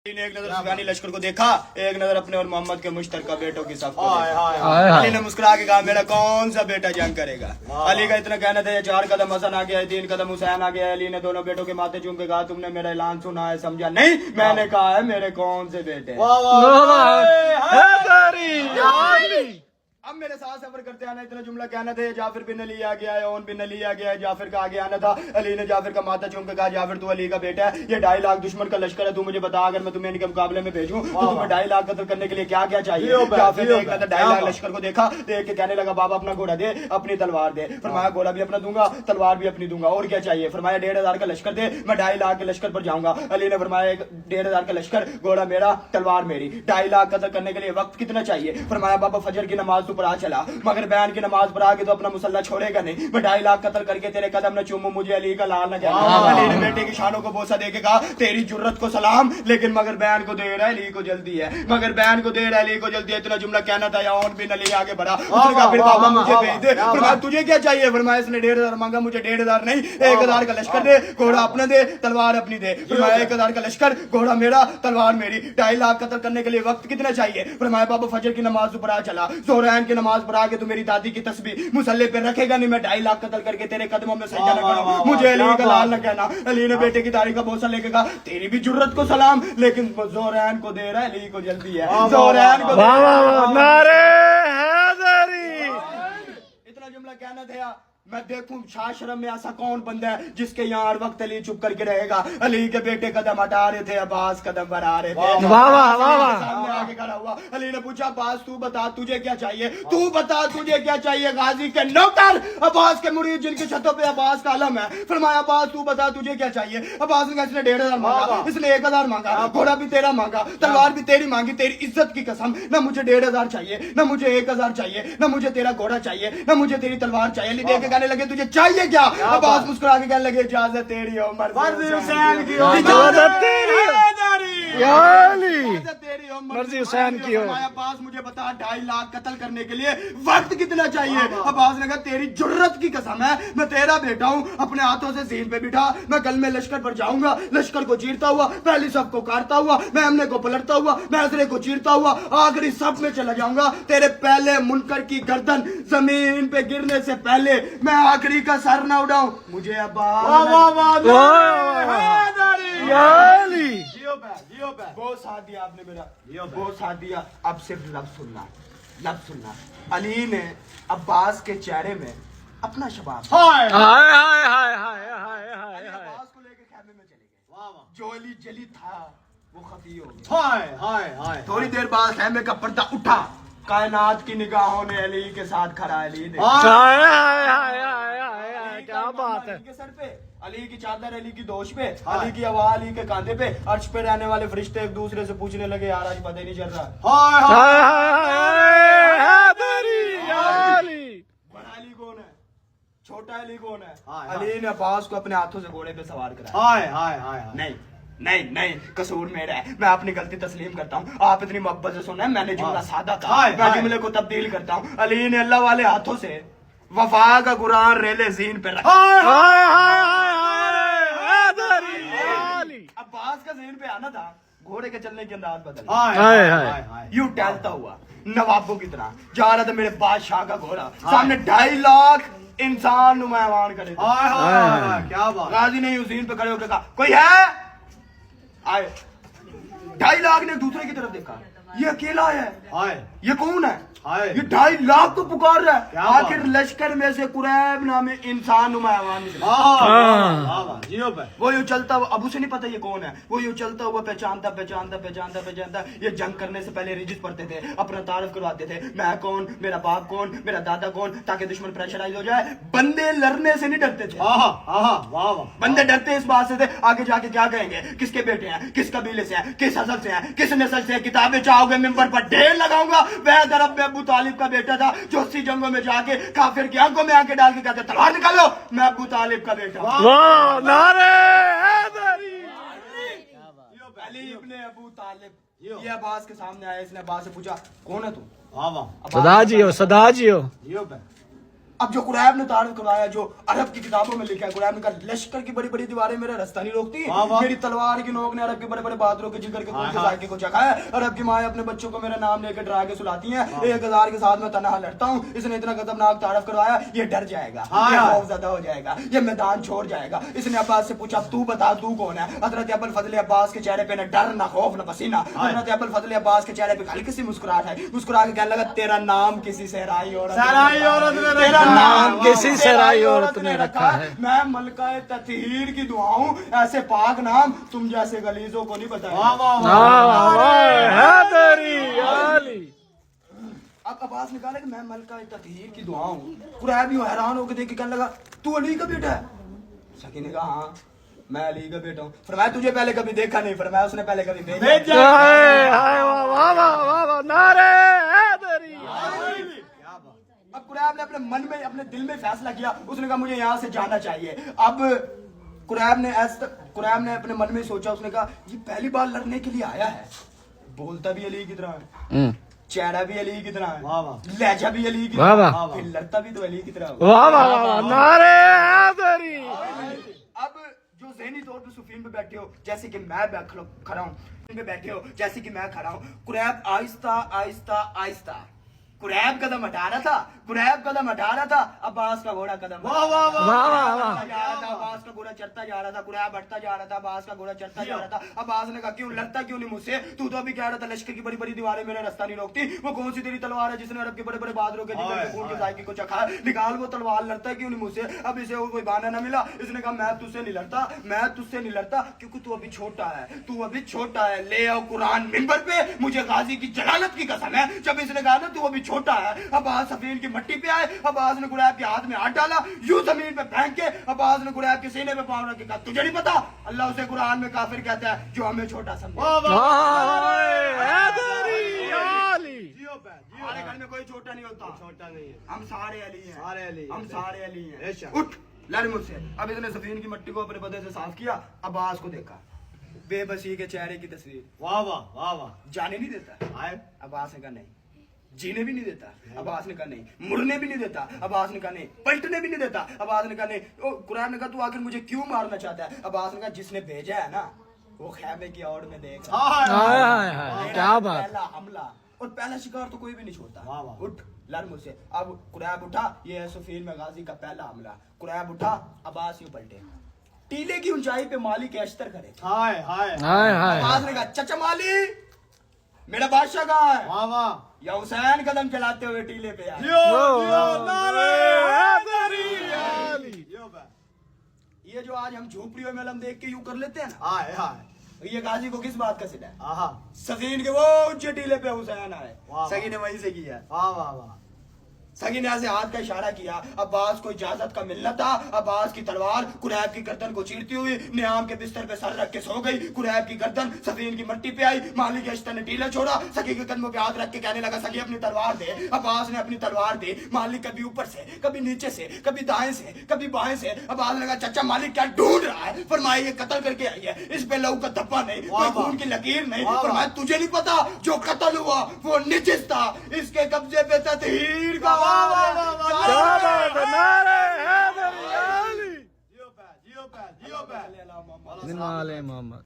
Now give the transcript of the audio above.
ने एक नजर अफगानी लश्कर को देखा, एक नजर अपने और मोहम्मद के मुश्तरका बेटों की सब अली ने मुस्कुरा के कहा मेरा कौन सा बेटा जंग करेगा। अली का इतना कहना था, 4 कदम हसन आ गया, 3 कदम हुसैन आ गया। अली ने दोनों बेटों के माथे चूम के कहा तुमने मेरा ऐलान सुना है समझा नहीं, मैंने कहा है मेरे कौन से बेटे। अब मेरे साथ सफर करते आना, इतना जुमला कहना था, जाफिर बिन अली आ गया है, ओन बिन अली आ गया है, जाफिर का आगे आना था। अली ने जाफिर का माथा चूम के कहा जाफिर तू अली का बेटा है, ये 2.5 लाख दुश्मन का लश्कर है, तू मुझे बता अगर मैं तुम्हें इनके मुकाबले में भेजूं तो तुम्हें 2.5 लाख कत्ल करने के लिए क्या क्या चाहिए। जाफिर ने एक नजर 2.5 लाख लश्कर को देखा, देख के कहने लगा बाबा अपना घोड़ा दे, अपनी तलवार दे। फरमाया घोड़ा भी अपना दूंगा, तलवार भी अपनी दूंगा, और क्या चाहिए। फरमाया 1.5 का लश्कर दे, मैं 2.5 लाख के लश्कर पर जाऊंगा। अली ने फरमाया 1.5 का लश्कर, घोड़ा मेरा, तलवार मेरी, 2.5 लाख कत्ल करने के लिए वक्त कितना चाहिए। फरमाया बाबा फजर की नमाज तू पढ़ा चला, मगर बयान की नमाज पर आके तो अपना मुसल्ला छोड़ेगा नहीं, मैं 2.5 लाख कत्ल करके तेरे कदम न चूमूं, मुझे अली का लाल न कहना। अली ने बेटे की शानों को बोसा दे के कहा तेरी जुर्रत को सलाम, लेकिन मगर बयान को दे रहा है अली को जल्दी है, मगर बयान को दे रहा है अली को जल्दी है। इतना जुमला कहना था, या और बिन अली आगे बढ़ा, उसने कहा फिर बाबा मुझे भेज दे। फरमाया तुझे क्या चाहिए। फरमाया इसने 1.5 मांगा, मुझे 1.5 नहीं 1,000 का लश्कर दे, घोड़ा अपना दे, तलवार अपनी दे। फरमाया 1,000 का लश्कर, घोड़ा मेरा, तलवार मेरी, 2.5 लाख कत्ल करने के लिए वक्त कितना चाहिए। फरमाया बाबा फजर की नमाज पढ़ा चला, ज़ोहरैन की नमाज पढ़ा के तू मेरी दादी की तस्बीह मुसल्ले पे रखेगा नहीं, मैं 2.5 लाख कत्ल करके तेरे कदमों में सजदा न करूं, मुझे अली का लाल न कहना। अली ने बेटे की दाढ़ी का बोसा लेके कहा तेरी भी जुर्रत को सलाम, लेकिन ज़ोहरैन को दे रहा है अली को जल्दी है, ज़ोहरैन को नारे हैदरी। इतना जुमला कहना था, मैं देखूं शाशरम में ऐसा कौन बंदा है जिसके यहाँ हर वक्त अली चुप करके रहेगा। अली के बेटे कदम हटा रहे थे, अब्बास कदम बढ़ा रहे थे। सामने आके खड़ा हुआ, अली ने पूछा अब्बास तू बता तुझे क्या चाहिए, तू बता तुझे क्या चाहिए। गाजी के नौकर अब्बास के मुरीद जिनकी छतों पे अब्बास का अलम है। फरमाया अब्बास तू बता तुझे क्या चाहिए। अब्बास ने कहा इसने 1.5 मांगा, इसने 1,000 मांगा, घोड़ा भी तेरा मांगा, तलवार भी तेरी मांगी, तेरी इज्जत की कसम न मुझे 1.5 चाहिए, न मुझे 1,000 चाहिए, न मुझे तेरा घोड़ा चाहिए, न मुझे तेरी तलवार चाहिए। अली देख के कहने लगे तुझे चाहिए क्या। अब्बास मुस्कुरा के कहने लगे इजाजत तेरी हो, मर्जी हुसैन की हो, इजाजत तेरी मर्जी हुसैन की हो। अब्बास मुझे बता 2.5 लाख कत्ल करने के लिए वक्त कितना चाहिए। अब्बास ने कहा तेरी जुर्रत की कसम है, मैं तेरा बेटा हूँ, अपने हाथों से ज़ीन पे बिठा, मैं कल में लश्कर पर जाऊंगा, लश्कर को चीरता हुआ, पहली सब को काटता हुआ, मैं हमने को पलटता हुआ, मैं असरे को चीरता हुआ, आखिरी सब में चला जाऊंगा। तेरे पहले मुनकर की गर्दन जमीन पे गिरने से पहले मैं आखिरी का सर ना उड़ाऊं, मुझे अब्बास बहुत साथ दिया आपने मेरा, बहुत साथ दिया। अब सिर्फ लफ्ज सुनना, लफ्ज सुनना। अली ने अब्बास के चेहरे में अपना शबाब हाय हाय हाय हाय हाय अब्बास को लेकर खेमे में चले गए। जो अली जली था वो खफी हो गया। हाय हाय हाय। थोड़ी देर बाद खेमे का पर्दा उठा, कायनात की निगाहों ने अली के साथ खड़ा अली ने हाय हाय हाय हाय, क्या बात है। अली के सर पे, अली की चादर अली की दोष पे, अली की आवाज़ अली के कांधे पे, अर्श पे रहने वाले फरिश्ते एक दूसरे से पूछने लगे यार आज पता ही नहीं चल रहा हाय हाय हैदरी अली। बड़ा अली कौन है, छोटा अली कौन है। अली ने अब्बास को अपने हाथों से घोड़े पे सवार कराया। हाय हाय हाय। नहीं नहीं नहीं, कसूर मेरा है, मैं अपनी गलती तस्लीम करता हूँ। आप इतनी मोहब्बत से सुना है, मैंने जुमला सादा था, मैं जुमले को तब्दील करता हूँ। अली ने अल्लाह वाले हाथों से वफा का कुरान रेले जीन पे रखा। अब्बास का जीन पे आना था, घोड़े के चलने के अंदाज बदल, यूं टहलता हुआ नवाबों की तरह जा रहा था मेरे बादशाह का घोड़ा। सामने 2.5 लाख इंसान नुमायान खड़े थे। क्या बात। गाजी ने यूं जीन पे खड़े होकर कहा कोई है। आए 2.5 लाख ने दूसरे की तरफ देखा, ये अकेला है, ये कौन है। ये 2.5 लाख तो पुकार रहा है। आखिर लश्कर में से कुरैब नामे इंसान नुमायान वो यूं चलता हुआ, अब उसे नहीं पता ये कौन है, वो यूं चलता हुआ पहचानता पहचानता पहचानता पहचानता, ये जंग करने से पहले रिजिस पढ़ते थे, अपना तारफ करवाते थे, मैं कौन, मेरा बाप कौन, मेरा दादा कौन, ताकि दुश्मन प्रेशराइज हो जाए। बंदे लड़ने से नहीं डरते थे, बंदे डरते इस बात से थे आगे जाके क्या कहेंगे, किसके बेटे हैं, किस कबीले से हैं, किस असल से हैं, किस नस्ल से हैं। किताबें चाहोगे मिंबर पर ढेर लगाऊंगा, वह दरब में अबू तालिब का बेटा था जो 80 जंगों में जाके काफिर की आंखों में आंखें डाल के कहते तलवार निकालो, मैं अबू तालिब का बेटा। नारे हैदरी। अली इब्ने अबू तालिब ये अब्बास के सामने आया, इसने अब्बास से पूछा कौन है तू। सदा जी हो, सदा जी हो। اب جو قریب نے تعارف کروایا جو عرب کی کتابوں میں لکھا ہے قریب نے کہا لشکر کی بڑی بڑی دیواریں میرا راستہ نہیں روکتی میری تلوار کی نوک نے عرب کے بڑے بڑے بہادروں کے جگر کے خون کے ذائقے کو چکھا ہے عرب کی مائیں اپنے بچوں کو میرا نام لے کے ڈرا کے سلاتی ہیں 1000 کے ساتھ میں تنہا لڑتا ہوں اس نے اتنا خطرناک تعارف کروایا یہ ڈر جائے گا یہ خوف زدہ ہو جائے گا یہ میدان چھوڑ جائے گا اس نے عباس سے پوچھا تو بتا تو کون ہے حضرت ابوالفضل عباس کے چہرے پہ نہ ڈر نہ خوف نہ پسینہ حضرت ابوالفضل عباس کے چہرے پہ ہلکی سی مسکراہٹ ہے مسکرا کے کہنے لگا تیرا نام کسی صحرائی عورت نے تیرا نام کسی صحرائی عورت نے رکھا ہے میں ملکہ تطہیر کی دعا ہوں ایسے پاک نام تم جیسے غلیظوں کو نہیں بتایا اب عباس نے کہا کہ میں ملکہ تطہیر کی دعا ہوں قریب یوں حیران ہو کے دیکھ کے کہنے لگا تو علی کا بیٹا ہے سکی نے کہا ہاں میں علی کا بیٹا ہوں فرمایا تجھے پہلے کبھی دیکھا نہیں فرمایا اس نے پہلے کبھی بھیجا اب قریب نے اپنے من میں اپنے دل میں فیصلہ کیا اس نے کہا مجھے یہاں سے جانا چاہیے اب قریب نے اپنے من میں سوچا اس نے کہا یہ پہلی بار لڑنے کے لیے آیا ہے بولتا بھی علی کی طرح ہے چہرہ بھی علی کی طرح ہے لہجہ بھی علی کی طرح ہے پھر لڑتا بھی تو علی کی طرح اب جو ذہنی طور پہ صفین پہ بیٹھے ہو جیسے کہ میں کھڑا ہوں پہ بیٹھے ہو جیسے کہ میں کھڑا ہوں قریب آہستہ آہستہ آہستہ قریب قدم ہٹا رہا تھا عباس کا گھوڑا قدم عباس کا گھوڑا چڑھتا جا رہا تھا قریب ہٹتا جا رہا تھا عباس کا گھوڑا چڑھتا جا رہا تھا عباس نے کہا کیوں لڑتا کیوں نہیں مجھ سے تو ابھی کہہ رہا تھا لشکر کی بڑی بڑی دیواریں میرا راستہ نہیں روکتی وہ کون سی تیری تلوار ہے جس نے عرب کے بڑے بڑے بہادروں کے جگر کے خون کے ذائقے کو چکھا نکال وہ تلوار لڑتا کیوں نہیں مجھ سے اب اسے کوئی بہانہ نہ ملا اس نے کہا میں تجھ سے نہیں لڑتا کیونکہ تو ابھی چھوٹا ہے لے آؤ قرآن منبر پہ مجھے غازی کی جلالت کی قسم ہے جب اس نے کہا نا تو ابھی چھوٹا ہے عباس سفین کی مٹی پہ آئے عباس نے قریب کے ہاتھ میں ہاتھ ڈالا یوں زمین پہ پھینک کے عباس نے قریب کے سینے پہ پاؤں رکھ کے کہا تجھے نہیں پتا اللہ اسے قرآن میں کافر کہتا ہے جو ہمیں چھوٹا سمجھے ہمارے گھر میں کوئی چھوٹا نہیں ہوتا ہم سارے علی ہیں اٹھ لڑ مجھ سے اب اس نے سفین کی مٹی کو اپنے بدن سے صاف کیا عباس کو دیکھا بے بسی کے چہرے کی تصویر واہ جانے نہیں دیتا عباس نے کہا نہیں جینے بھی نہیں دیتا عباس نے کہا نہیں مرنے بھی نہیں دیتا عباس نے کہا نہیں پلٹنے بھی نہیں دیتا عباس نے کہا نہیں قرآن نے کہا تو آخر مجھے کیوں مارنا چاہتا ہے عباس نے کہا جس نے بھیجا ہے نا وہ خیمے کی اوڑ میں دیکھ پہلا حملہ اور پہلا شکار تو کوئی بھی نہیں چھوڑتا اٹھ لڑ مجھ سے اب قریب اٹھا یہ ہے سفین میں غازی کا پہلا حملہ قریب اٹھا عباس یوں پلٹے ٹیلے کی اونچائی پہ مالی کے اشتر کرے عباس نے کہا چچا مالی میرا بادشاہ کہاں ہے یا حسین قدم چلاتے ہوئے ٹیلے پہ یہ جو آج ہم جھوپڑیوں میں علم دیکھ کے یوں کر لیتے ہیں نا یہ غازی کو کس بات کا صلہ ہے سفین کے وہ اونچے ٹیلے پہ حسین آئے سگی نے وہیں سے کیا سگی نے ایسے ہاتھ کا اشارہ کیا عباس کو اجازت کا ملنا تھا عباس کی تلوار قریب کی گردن کو چیرتی ہوئی نیام کے بستر پہ سر رکھ کے سو گئی قریب کی گردن سفین کی مٹی پہ آئی مالی کے اشتر نے ٹیلا چھوڑا سگی کے قدموں پہ ہاتھ رکھ کے کہنے لگا سگی اپنی تلوار دے عباس نے اپنی تلوار دی مالی کبھی اوپر سے کبھی نیچے سے کبھی دائیں سے کبھی بائیں سے عباس نے کہا چچا مالک کیا ڈھونڈ رہا ہے فرمایا یہ قتل کر کے آئی ہے اس پہ لہو کا دھبا نہیں کوئی خون کی لکیر نہیں فرمایا تجھے نہیں پتا جو قتل ہوا وہ نجس تھا اس کے قبضے پہ تطہیر کا محمد